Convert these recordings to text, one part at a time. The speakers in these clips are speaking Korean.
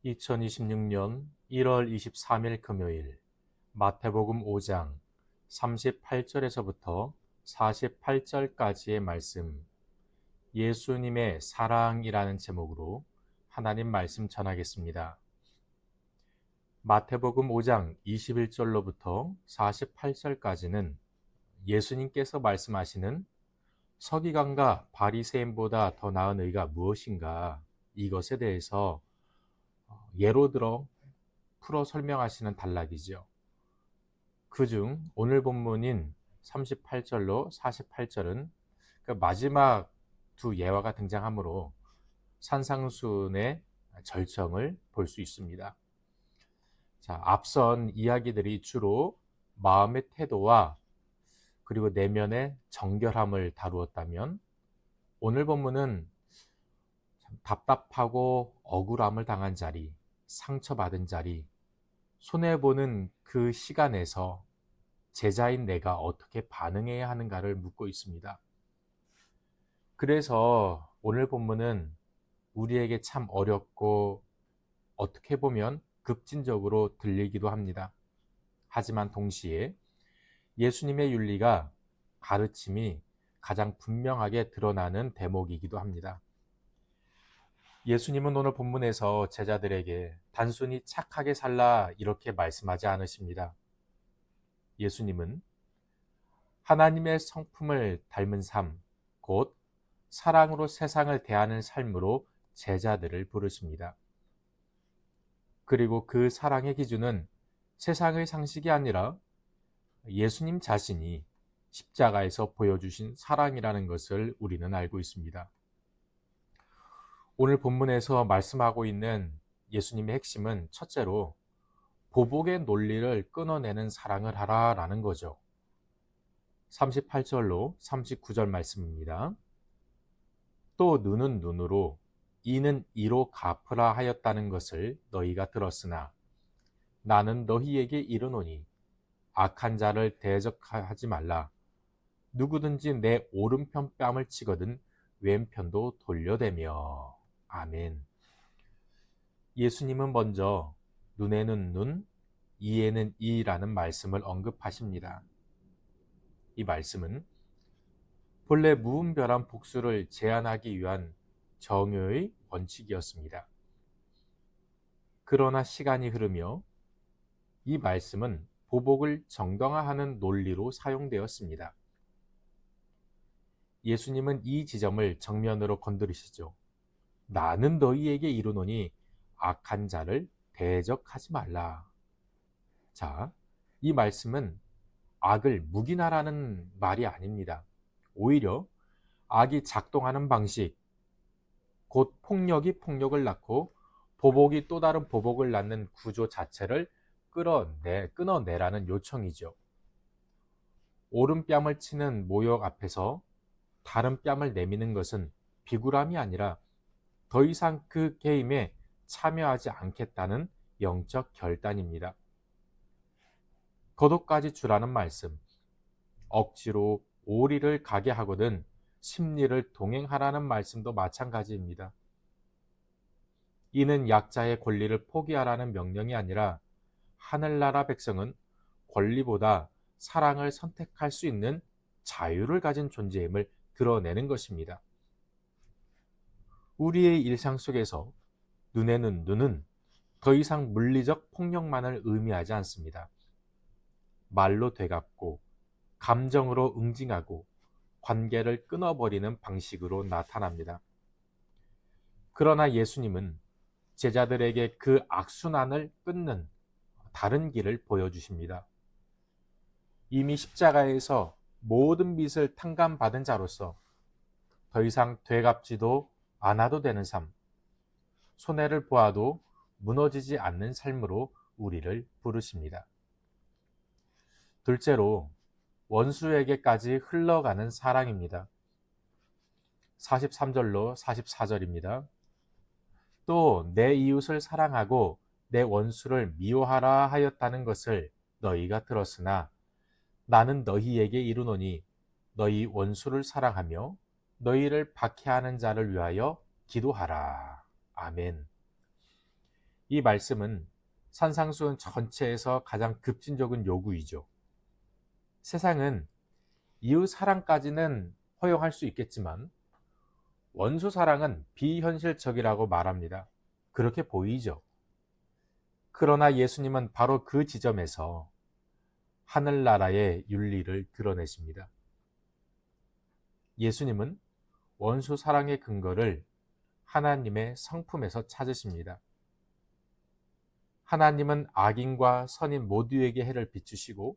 2026년 1월 23일 금요일 마태복음 5장 38절에서부터 48절까지의 말씀, 예수님의 사랑이라는 제목으로 하나님 말씀 전하겠습니다. 마태복음 5장 21절로부터 48절까지는 예수님께서 말씀하시는 서기관과 바리새인보다 더 나은 의가 무엇인가, 이것에 대해서 예로 들어 풀어 설명하시는 단락이죠. 그중 오늘 본문인 38절로 48절은 그 마지막 두 예화가 등장하므로 산상수훈의 절정을 볼 수 있습니다. 자, 앞선 이야기들이 주로 마음의 태도와 그리고 내면의 정결함을 다루었다면, 오늘 본문은 참 답답하고 억울함을 당한 자리, 상처받은 자리, 손해보는 그 시간에서 제자인 내가 어떻게 반응해야 하는가를 묻고 있습니다. 그래서 오늘 본문은 우리에게 참 어렵고 어떻게 보면 급진적으로 들리기도 합니다. 하지만 동시에 예수님의 윤리가, 가르침이 가장 분명하게 드러나는 대목이기도 합니다. 예수님은 오늘 본문에서 제자들에게 단순히 착하게 살라 이렇게 말씀하지 않으십니다. 예수님은 하나님의 성품을 닮은 삶, 곧 사랑으로 세상을 대하는 삶으로 제자들을 부르십니다. 그리고 그 사랑의 기준은 세상의 상식이 아니라 예수님 자신이 십자가에서 보여주신 사랑이라는 것을 우리는 알고 있습니다. 오늘 본문에서 말씀하고 있는 예수님의 핵심은 첫째로 보복의 논리를 끊어내는 사랑을 하라라는 거죠. 38절로 39절 말씀입니다. 또 눈은 눈으로 이는 이로 갚으라 하였다는 것을 너희가 들었으나 나는 너희에게 이르노니 악한 자를 대적하지 말라. 누구든지 내 오른편 뺨을 치거든 왼편도 돌려대며. 아멘. 예수님은 먼저 눈에는 눈, 이에는 이라는 말씀을 언급하십니다. 이 말씀은 본래 무분별한 복수를 제한하기 위한 정의의 원칙이었습니다. 그러나 시간이 흐르며 이 말씀은 보복을 정당화하는 논리로 사용되었습니다. 예수님은 이 지점을 정면으로 건드리시죠. 나는 너희에게 이르노니 악한 자를 대적하지 말라. 자, 이 말씀은 악을 묵인하라는 말이 아닙니다. 오히려 악이 작동하는 방식, 곧 폭력이 폭력을 낳고 보복이 또 다른 보복을 낳는 구조 자체를 끊어내라는 요청이죠. 오른뺨을 치는 모욕 앞에서 다른 뺨을 내미는 것은 비굴함이 아니라 더 이상 그 게임에 참여하지 않겠다는 영적 결단입니다. 거독까지 주라는 말씀, 억지로 오리를 가게 하거든 심리를 동행하라는 말씀도 마찬가지입니다. 이는 약자의 권리를 포기하라는 명령이 아니라 하늘나라 백성은 권리보다 사랑을 선택할 수 있는 자유를 가진 존재임을 드러내는 것입니다. 우리의 일상 속에서 눈에는 눈은 더 이상 물리적 폭력만을 의미하지 않습니다. 말로 되갚고 감정으로 응징하고 관계를 끊어버리는 방식으로 나타납니다. 그러나 예수님은 제자들에게 그 악순환을 끊는 다른 길을 보여주십니다. 이미 십자가에서 모든 빚을 탕감받은 자로서 더 이상 되갚지도 않아도 되는 삶, 손해를 보아도 무너지지 않는 삶으로 우리를 부르십니다. 둘째로 원수에게까지 흘러가는 사랑입니다. 43절로 44절입니다. 또 내 이웃을 사랑하고 내 원수를 미워하라 하였다는 것을 너희가 들었으나 나는 너희에게 이르노니 너희 원수를 사랑하며 너희를 박해하는 자를 위하여 기도하라. 아멘. 이 말씀은 산상수훈 전체에서 가장 급진적인 요구이죠. 세상은 이웃 사랑까지는 허용할 수 있겠지만 원수 사랑은 비현실적이라고 말합니다. 그렇게 보이죠. 그러나 예수님은 바로 그 지점에서 하늘나라의 윤리를 드러내십니다. 예수님은 원수 사랑의 근거를 하나님의 성품에서 찾으십니다. 하나님은 악인과 선인 모두에게 해를 비추시고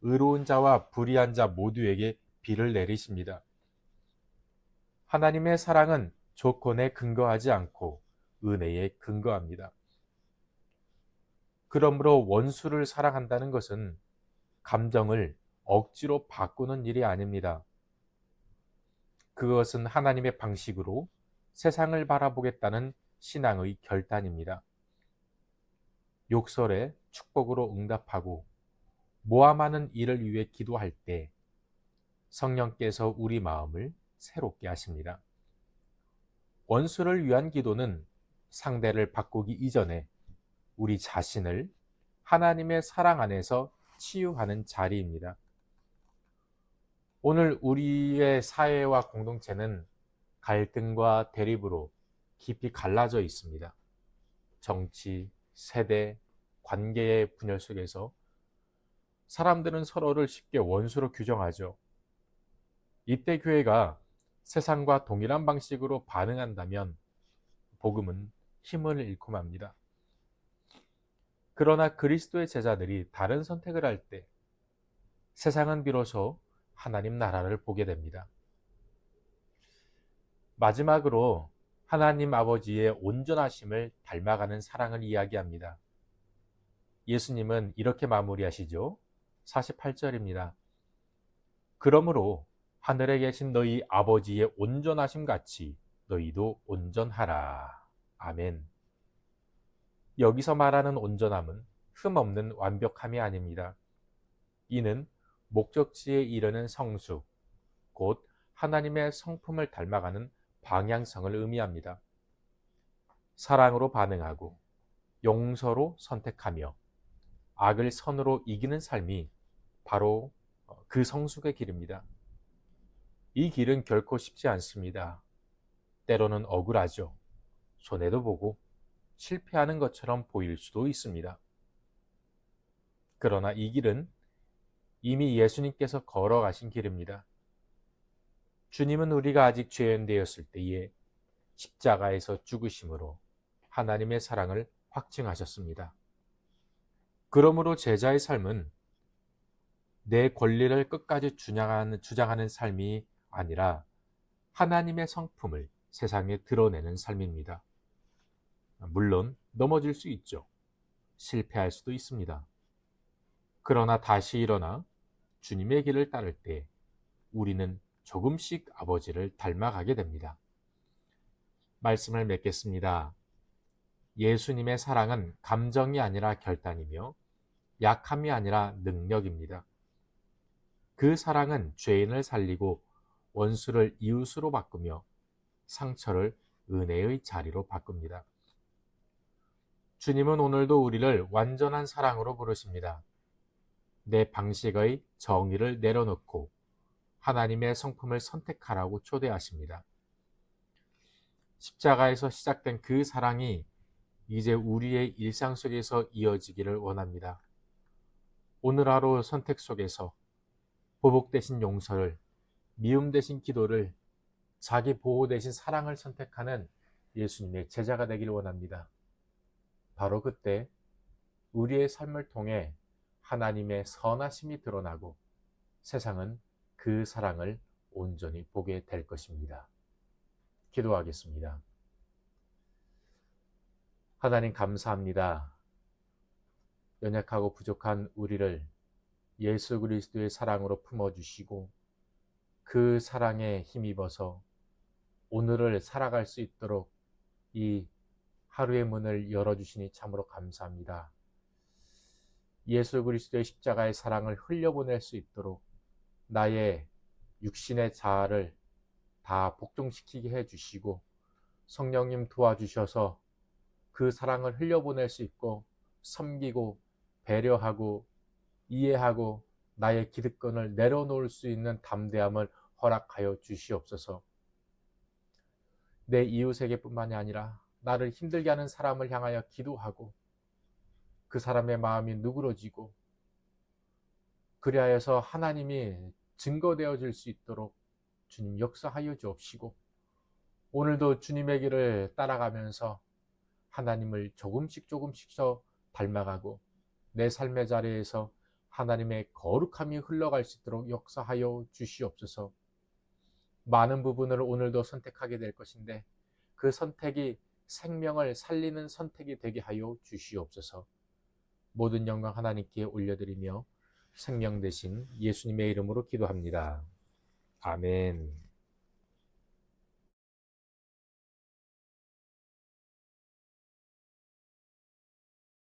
의로운 자와 불의한 자 모두에게 비를 내리십니다. 하나님의 사랑은 조건에 근거하지 않고 은혜에 근거합니다. 그러므로 원수를 사랑한다는 것은 감정을 억지로 바꾸는 일이 아닙니다. 그것은 하나님의 방식으로 세상을 바라보겠다는 신앙의 결단입니다. 욕설에 축복으로 응답하고 모함하는 일을 위해 기도할 때 성령께서 우리 마음을 새롭게 하십니다. 원수를 위한 기도는 상대를 바꾸기 이전에 우리 자신을 하나님의 사랑 안에서 치유하는 자리입니다. 오늘 우리의 사회와 공동체는 갈등과 대립으로 깊이 갈라져 있습니다. 정치, 세대, 관계의 분열 속에서 사람들은 서로를 쉽게 원수로 규정하죠. 이때 교회가 세상과 동일한 방식으로 반응한다면 복음은 힘을 잃고 맙니다. 그러나 그리스도의 제자들이 다른 선택을 할 때 세상은 비로소 하나님 나라를 보게 됩니다. 마지막으로 하나님 아버지의 온전하심을 닮아가는 사랑을 이야기합니다. 예수님은 이렇게 마무리하시죠. 48절입니다. 그러므로 하늘에 계신 너희 아버지의 온전하심 같이 너희도 온전하라. 아멘. 여기서 말하는 온전함은 흠없는 완벽함이 아닙니다. 이는 목적지에 이르는 성수, 곧 하나님의 성품을 닮아가는 방향성을 의미합니다. 사랑으로 반응하고 용서로 선택하며 악을 선으로 이기는 삶이 바로 그 성숙의 길입니다. 이 길은 결코 쉽지 않습니다. 때로는 억울하죠. 손해도 보고 실패하는 것처럼 보일 수도 있습니다. 그러나 이 길은 이미 예수님께서 걸어가신 길입니다. 주님은 우리가 아직 죄인 되었을 때에 십자가에서 죽으심으로 하나님의 사랑을 확증하셨습니다. 그러므로 제자의 삶은 내 권리를 끝까지 주장하는 삶이 아니라 하나님의 성품을 세상에 드러내는 삶입니다. 물론 넘어질 수 있죠. 실패할 수도 있습니다. 그러나 다시 일어나 주님의 길을 따를 때 우리는 조금씩 아버지를 닮아가게 됩니다. 말씀을 맺겠습니다. 예수님의 사랑은 감정이 아니라 결단이며 약함이 아니라 능력입니다. 그 사랑은 죄인을 살리고 원수를 이웃으로 바꾸며 상처를 은혜의 자리로 바꿉니다. 주님은 오늘도 우리를 완전한 사랑으로 부르십니다. 내 방식의 정의를 내려놓고 하나님의 성품을 선택하라고 초대하십니다. 십자가에서 시작된 그 사랑이 이제 우리의 일상 속에서 이어지기를 원합니다. 오늘 하루 선택 속에서 보복 대신 용서를, 미움 대신 기도를, 자기 보호 대신 사랑을 선택하는 예수님의 제자가 되기를 원합니다. 바로 그때 우리의 삶을 통해 하나님의 선하심이 드러나고 세상은 그 사랑을 온전히 보게 될 것입니다. 기도하겠습니다. 하나님 감사합니다. 연약하고 부족한 우리를 예수 그리스도의 사랑으로 품어주시고 그 사랑에 힘입어서 오늘을 살아갈 수 있도록 이 하루의 문을 열어주시니 참으로 감사합니다. 예수 그리스도의 십자가의 사랑을 흘려보낼 수 있도록 나의 육신의 자아를 다 복종시키게 해주시고 성령님 도와주셔서 그 사랑을 흘려보낼 수 있고 섬기고 배려하고 이해하고 나의 기득권을 내려놓을 수 있는 담대함을 허락하여 주시옵소서. 내 이웃에게뿐만이 아니라 나를 힘들게 하는 사람을 향하여 기도하고 그 사람의 마음이 누그러지고 그리하여서 하나님이 증거되어질 수 있도록 주님 역사하여 주옵시고, 오늘도 주님의 길을 따라가면서 하나님을 조금씩 더 닮아가고 내 삶의 자리에서 하나님의 거룩함이 흘러갈 수 있도록 역사하여 주시옵소서. 많은 부분을 오늘도 선택하게 될 것인데 그 선택이 생명을 살리는 선택이 되게 하여 주시옵소서. 모든 영광 하나님께 올려드리며 생명 되신 예수님의 이름으로 기도합니다. 아멘.